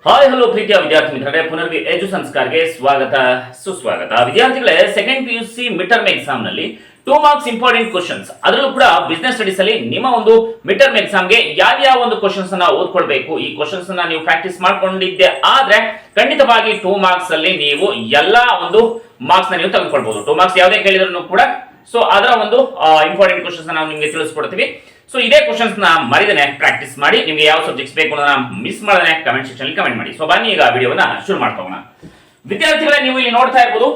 Hi hello ಪ್ರೀತಿಯ ವಿದ್ಯಾರ್ಥಿ ಮಿತ್ರರೇ, ಪುನರ್ವಿ ಎಜು ಸಂಸ್ಕಾರ್ಗೆ ಸ್ವಾಗತ ಸುಸ್ವಾಗತ. ವಿದ್ಯಾರ್ಥಿಗಳೇ, second PUC mid term exam ನಲ್ಲಿ 2 ಮಾರ್ಕ್ಸ್ ಇಂಪಾರ್ಟೆಂಟ್ ಕ್ವಶನ್ಸ್, ಅದರಲ್ಲೂ ಕೂಡ ಬಿಸಿನೆಸ್ ಸ್ಟಡೀಸ್ ಅಲ್ಲಿ ನಿಮ್ಮ ಒಂದು ಮಿಡ್ ಟರ್ಮ್ ಎಕ್ಸಾಮ್ಗೆ ಯಾವ ಒಂದು ಕ್ವಶನ್ಸ್ ಅನ್ನ ಓದ್ಕೊಳ್ಬೇಕು, ಈ ಕ್ವಶನ್ಸ್ ಅನ್ನ ನೀವು ಪ್ರಾಕ್ಟೀಸ್ ಮಾಡ್ಕೊಂಡಿದ್ದೆ ಆದ್ರೆ ಖಂಡಿತವಾಗಿ 2 ಮಾರ್ಕ್ಸ್ ಅಲ್ಲಿ ನೀವು ಎಲ್ಲಾ ಒಂದು ಮಾರ್ಕ್ಸ್ ನ ನೀವು ತೆಗೆದುಕೊಳ್ಬಹುದು. 2 ಮಾರ್ಕ್ಸ್ ಯಾವುದೇ ಕೇಳಿದ್ರು ಕೂಡ ಸೊ ಅದರ ಒಂದು ಇಂಪಾರ್ಟೆಂಟ್ ಕ್ವಶನ್ಸ್ ನಾವು ನಿಮಗೆ ತಿಳಿಸ್ಕೊಡ್ತೀವಿ. ಸೊ ಇದೇ ಕ್ವಶನ್ಸ್ ನ ಮರಿದನೆ ಪ್ರಾಕ್ಟೀಸ್ ಮಾಡಿ. ನಿಮಗೆ ಯಾವ ಸಬ್ಜೆಕ್ಟ್ಸ್ ಬೇಕು ಅನ್ನೋದನ್ನ ಮಿಸ್ ಮಾಡದೆ ಕಮೆಂಟ್ ಸೆಕ್ಷನ್ ಅಲ್ಲಿ ಕಮೆಂಟ್ ಮಾಡಿ. ಸೊ ಬನ್ನಿ ಈಗ ವಿಡಿಯೋವನ್ನ ಶುರು ಮಾಡ್ಕೊಳ್ಳೋಣ. ವಿದ್ಯಾರ್ಥಿಗಳೇ, ನೀವು ಇಲ್ಲಿ ನೋಡ್ತಾ ಇರಬಹುದು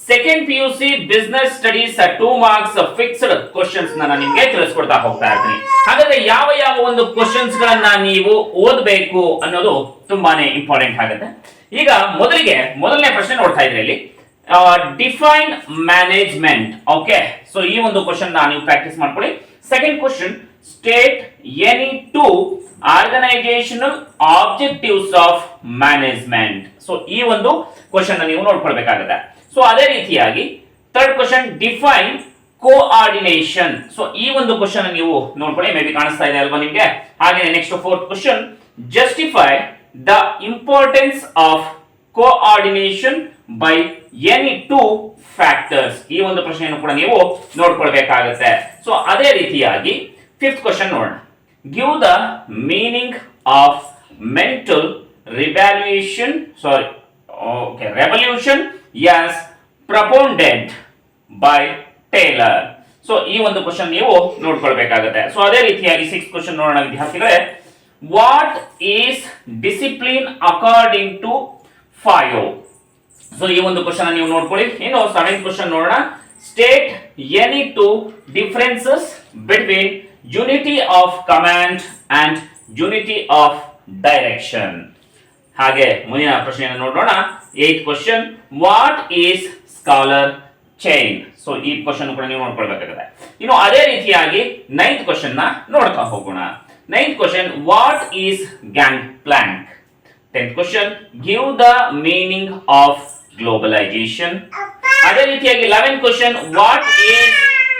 second PUC business studies 2 marks fixed questions ನಾನು ನಿಮಗೆ ತಿಳಿಸ್ಕೊಡ್ತಾ ಹೋಗ್ತಾ ಇರ್ತೀನಿ. ಹಾಗಾದ್ರೆ ಯಾವ ಒಂದು ಕ್ವಶನ್ಸ್ ಗಳನ್ನ ನೀವು ಓದಬೇಕು ಅನ್ನೋದು ತುಂಬಾನೇ ಇಂಪಾರ್ಟೆಂಟ್ ಆಗುತ್ತೆ. ಈಗ ಮೊದಲನೇ ಪ್ರಶ್ನೆ ನೋಡ್ತಾ ಇದ್ರೆ ಇಲ್ಲಿ ಡಿಫೈನ್ ಮ್ಯಾನೇಜ್ಮೆಂಟ್. ಓಕೆ, ಸೊ ಈ ಒಂದು ಕ್ವಶನ್ ನೀವು ಪ್ರಾಕ್ಟೀಸ್ ಮಾಡ್ಕೊಳ್ಳಿ. Second question, state any 2 organisational objectives of management. So ಈ ಒಂದು ಕ್ವಶನ್ ನೀವು ನೋಡ್ಕೊಳ್ಬೇಕಾಗುತ್ತೆ. ಸೊ ಅದೇ ರೀತಿಯಾಗಿ third question, define coordination. So ಈ ಒಂದು ಕ್ವಶನ್ ನೀವು ನೋಡ್ಕೊಳ್ಳಿ, ಮೇ ಬಿ ಕಾಣಿಸ್ತಾ ಇದೆ ಅಲ್ವಾ ನಿಮಗೆ. ಹಾಗೆ next fourth question, justify the importance of coordination by any 2 factors. ಈ ಒಂದು ಪ್ರಶ್ನೆಯನ್ನು ಕೂಡ ನೀವು ನೋಡ್ಕೊಳ್ಬೇಕಾಗುತ್ತೆ. ಸೊ ಅದೇ ರೀತಿಯಾಗಿ ಫಿಫ್ತ್ ಕ್ವಶನ್ ನೋಡೋಣ. Give the meaning of mental revolution as propounded by Taylor. So ಈ ಒಂದು ಕ್ವಶನ್ ನೀವು ನೋಡ್ಕೊಳ್ಬೇಕಾಗುತ್ತೆ. ಸೊ ಅದೇ ರೀತಿಯಾಗಿ ಸಿಕ್ಸ್ ಕ್ವಶನ್ ನೋಡೋಣ ವಿದ್ಯಾರ್ಥಿಗಳೇ. What is discipline according to Fayol. So ಈ ಒಂದು ಕ್ವಶನ್ ನೀವು ನೋಡ್ಕೊಳ್ಳಿ. ಇನ್ನು ಸೆವೆಂತ್ ಕ್ವಶನ್ ನೋಡೋಣ. State any 2 differences between unity of command and unity of direction. ಹಾಗೆ ಮುಂದಿನ ಪ್ರಶ್ನೆಯನ್ನು ನೋಡೋಣ. Eighth question, what is scalar chain. So ಈ ಕ್ವಶನ್ ಕೂಡ ನೀವು ನೋಡ್ಕೊಳ್ಬೇಕಾಗುತ್ತೆ. ಇನ್ನು ಅದೇ ರೀತಿಯಾಗಿ ನೈನ್ತ್ ಕ್ವಶನ್ ನ ನೋಡ್ತಾ ಹೋಗೋಣ. Ninth question, what is gang Planck. 10th question, give the meaning of globalization. ಅದೇ ರೀತಿಯಾಗಿ 11th question, what is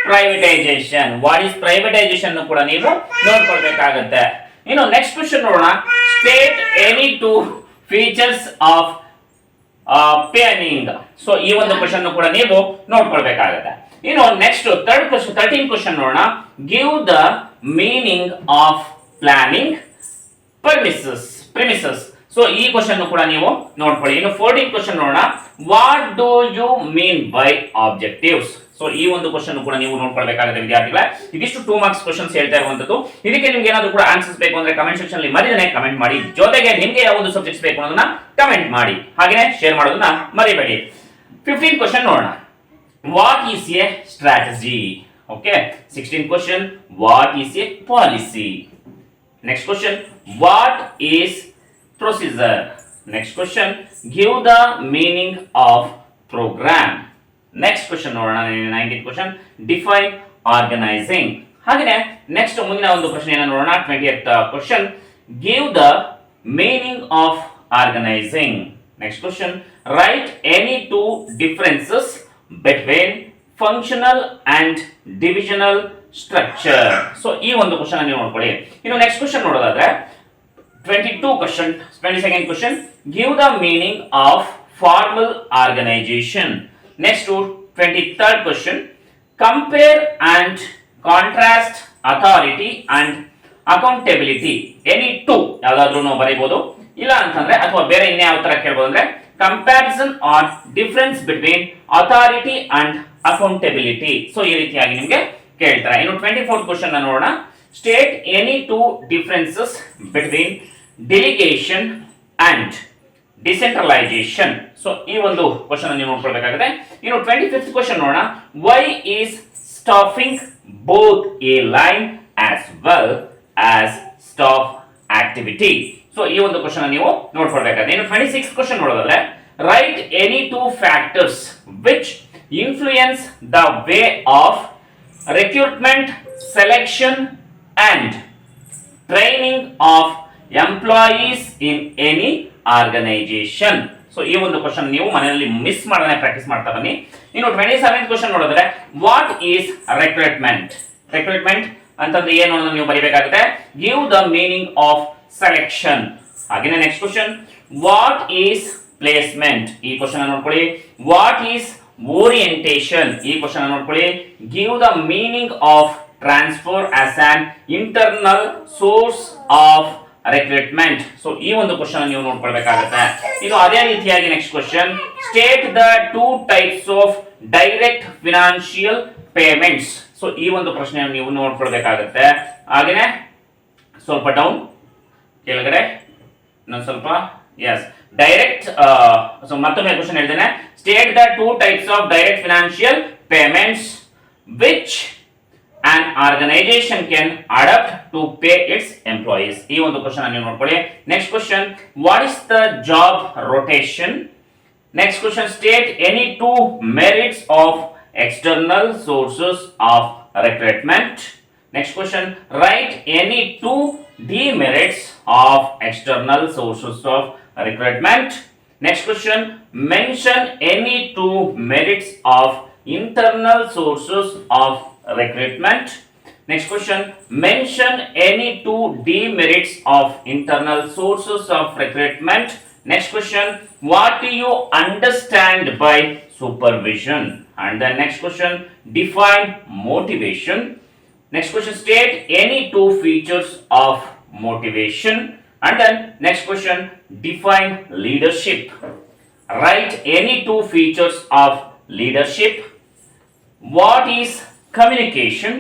privatization. What is privatization ಕೂಡ ನೀವು ನೋಡ್ಕೊಳ್ಬೇಕಾಗುತ್ತೆ. ಇನ್ನು ನೆಕ್ಸ್ಟ್ ಕ್ವೆಶ್ಚನ್ ನೋಡೋಣ. State any 2 features of penning. So ಈ ಒಂದು ಕ್ವೆಶ್ಚನ್ ಕೂಡ ನೀವು ನೋಡ್ಕೊಳ್ಬೇಕಾಗುತ್ತೆ. ಇನ್ನು ನೆಕ್ಸ್ಟ್ 13th question ನೋಡೋಣ. Give the meaning of planning premises. So ಈ ಕ್ವಶನ್ ಕೂಡ ನೀವು ನೋಡ್ಕೊಳ್ಳಿ. ಇನ್ನು 14th ಕ್ವಶನ್ ನೋಡೋಣ. What do you mean by objectives. So ಈ ಒಂದು ಕ್ವಶನ್ ಕೂಡ ನೀವು ನೋಡ್ಕೊಳ್ಬೇಕಾಗುತ್ತೆ ವಿದ್ಯಾರ್ಥಿಗಳೇ. ಇದಿಷ್ಟು 2 ಮಾರ್ಕ್ಸ್ ಕ್ವಶನ್ಸ್ ಹೇಳ್ತಾ ಇರುವಂತದ್ದು. ಇದಕ್ಕೆ ನಿಮ್ಗೆ ಏನಾದರೂ ಕೂಡ ಆನ್ಸರ್ಸ್ ಬೇಕು ಅಂದ್ರೆ ಕಮೆಂಟ್ ಸೆಕ್ಷನ್ ಅಲ್ಲಿ ಮರಿದೇನೆ ಕಮೆಂಟ್ ಮಾಡಿ. ಜೊತೆಗೆ ನಿಮ್ಗೆ ಯಾವ ಒಂದು ಸಬ್ಜೆಕ್ಟ್ಸ್ ಬೇಕು ಅನ್ನೋದನ್ನ ಕಮೆಂಟ್ ಮಾಡಿ. ಹಾಗೇನೆ ಶೇರ್ ಮಾಡೋದನ್ನ ಮರಿಬೇಡಿ. 15th ಕ್ವಶನ್ ನೋಡೋಣ. What is A strategy. Okay. 16th question, what is A policy. Next question, what is procedure. Next question, give the meaning of program. Next question ನೋಡೋಣ. 19th question, define organizing. ಹಾಗೆ next ಮುಂದಿನ ಒಂದು ಪ್ರಶ್ನೆಯನ್ನು ನೋಡೋಣ. 20th question, give the meaning of organizing. Next question, write any 2 differences between functional and divisional structure. So ಈ ಒಂದು question ನೀವು ನೋಡ್ಕೊಳ್ಳಿ. ಇನ್ನು ನೆಕ್ಸ್ಟ್ ಕ್ವಶನ್ ನೋಡೋದಾದ್ರೆ 22nd question, give the meaning of formal organization. Next to 23rd question, compare and contrast authority and accountability. Any 2 ಯಾವ್ದಾದ್ರೂ ನಾವು ಬರೀಬಹುದು. ಇಲ್ಲ ಅಂತಂದ್ರೆ ಅಥವಾ ಬೇರೆ ಇನ್ನೇ ಯಾವ ತರ ಕೇಳಬಹುದು ಅಂದ್ರೆ comparison or difference between authority and accountability. So ಈ ರೀತಿಯಾಗಿ ನಿಮಗೆ ಕೇಳ್ತಾರೆ. ಇನ್ನು 24th question ಅನ್ನು ನೋಡೋಣ. State any 2 differences between delegation and decentralization. So ಈ ಒಂದು ಕ್ವಶನ್ ಅನ್ನು ನೀವು ನೋಡ್ಕೊಳ್ಬೇಕಾಗುತ್ತೆ. ಇನ್ನು 25th ಕ್ವಶನ್ ನೋಡೋಣ. Why is staffing both a line as well as staff activity. So ಈ ಒಂದು ಕ್ವಶನ್ ಅನ್ನು ನೀವು ನೋಡ್ಕೊಳ್ಬೇಕಾಗುತ್ತೆ. ಇನ್ನು 26th ಕ್ವಶನ್ ನೋಡೋದಾದ್ರೆ, write any 2 factors which influence the way of recruitment, selection and training of employees in any organization. So ಈ ಒಂದು question ನೀವು ಮನೆಯಲ್ಲಿ ಮಿಸ್ ಮಾಡದೆ ಪ್ರಾಕ್ಟೀಸ್ ಮಾಡ್ತಾ ಬನ್ನಿ. ಇನ್ನು 27th ಕ್ವಶನ್ ನೋಡಿದ್ರೆ, ವಾಟ್ ಈಸ್ ರಿಕ್ರೂಟ್ಮೆಂಟ್. ರಿಕ್ರೂಟ್ಮೆಂಟ್ ಅಂತಂದ್ರೆ ಏನು ಅನ್ನೋದನ್ನ ನೀವು ಬರೀಬೇಕಾಗುತ್ತೆ. Give the meaning of selection. ಹಾಗೇನೆ next question, what is placement? ಈ ಕ್ವಶನ್ ನೋಡ್ಕೊಳ್ಳಿ. What is orientation? ಈ ಕ್ವಶನ್ ನೋಡ್ಕೊಳ್ಳಿ. Give the meaning of transfer as an internal source of recruitment. So ಈ ಒಂದು ಕ್ವಶನ್ ನೀವು ನೋಡ್ಕೊಳ್ಬೇಕಾಗುತ್ತೆ. ಇದು ಅದೇ ರೀತಿಯಾಗಿ next question, state the two types of direct financial payments. So ಈ ಒಂದು ಪ್ರಶ್ನೆಯನ್ನು ನೀವು ನೋಡ್ಕೊಳ್ಬೇಕಾಗುತ್ತೆ. ಹಾಗೇನೆ ಸ್ವಲ್ಪ ಡೌನ್ ಕೆಳಗಡೆ ಇನ್ನೊಂದು ಸ್ವಲ್ಪ, ಎಸ್ ಡೈರೆಕ್ಟ್. ಸೊ ಮತ್ತೊಮ್ಮೆ ಕ್ವಶನ್ ಹೇಳ್ತೇನೆ, state the two types of direct financial payments which an organization can adopt to pay its employees. ಈ ಒಂದು ಕ್ವಶನ್ ಅನ್ನು ನೋಡ್ಕೊಳ್ಳಿ. Next question, what is the job rotation? Next question, state any two merits of external sources of recruitment. Next question, right any two demerits of external sources of recruitment. Next question, mention any two merits of internal sources of recruitment. Next question, mention any two demerits of internal sources of recruitment. Next question, what do you understand by supervision? And the next question, define motivation. Next question, state any two features of motivation. And then next question, define leadership. Write any two features of leadership. What is communication?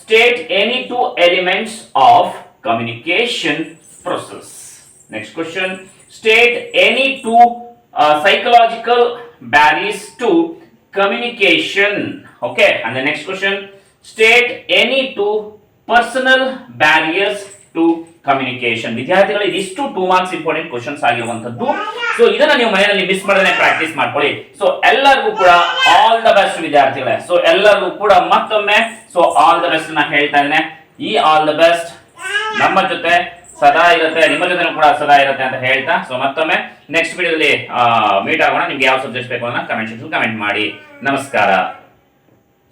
State any two elements of communication process. Next question, state any two psychological barriers to communication. Okay, and the next question, state any two personal barriers to communication. ವಿದ್ಯಾರ್ಥಿಗಳು ಇದಿಷ್ಟು 2 marks important questions ಆಗಿರುವಂತದ್ದು. So ಇದನ್ನ ನೀವು ಮನೆಯಲ್ಲಿ miss ಮಾಡದೆ practice ಮಾಡ್ಕೊಳ್ಳಿ. So ಎಲ್ಲರಿಗೂ ಕೂಡ ಆಲ್ ದ ಬೆಸ್ಟ್ ವಿದ್ಯಾರ್ಥಿಗಳೇ. ಸೊ ಎಲ್ಲರಿಗೂ ಕೂಡ ಮತ್ತೊಮ್ಮೆ ಸೊ ಆಲ್ ದ ಬೆಸ್ಟ್ ನ ಹೇಳ್ತಾ ಇದ್ದೇನೆ. ಈ ಆಲ್ ದ ಬೆಸ್ಟ್ ನಮ್ಮ ಜೊತೆ ಸದಾ ಇರುತ್ತೆ, ನಿಮ್ಮ ಜೊತೆ ಕೂಡ ಸದಾ ಇರುತ್ತೆ ಅಂತ ಹೇಳ್ತಾ, ಸೊ ಮತ್ತೊಮ್ಮೆ ನೆಕ್ಸ್ಟ್ ವಿಡಿಯೋದಲ್ಲಿ ಮೀಟ್ ಆಗೋಣ. ನಿಮ್ಗೆ ಯಾವ ಸಬ್ಜೆಕ್ಟ್ ಬೇಕು ಅನ್ನೋ ಕಮೆಂಟ್ ಸೆಕ್ಷನ್ ಕಮೆಂಟ್ ಮಾಡಿ. ನಮಸ್ಕಾರ.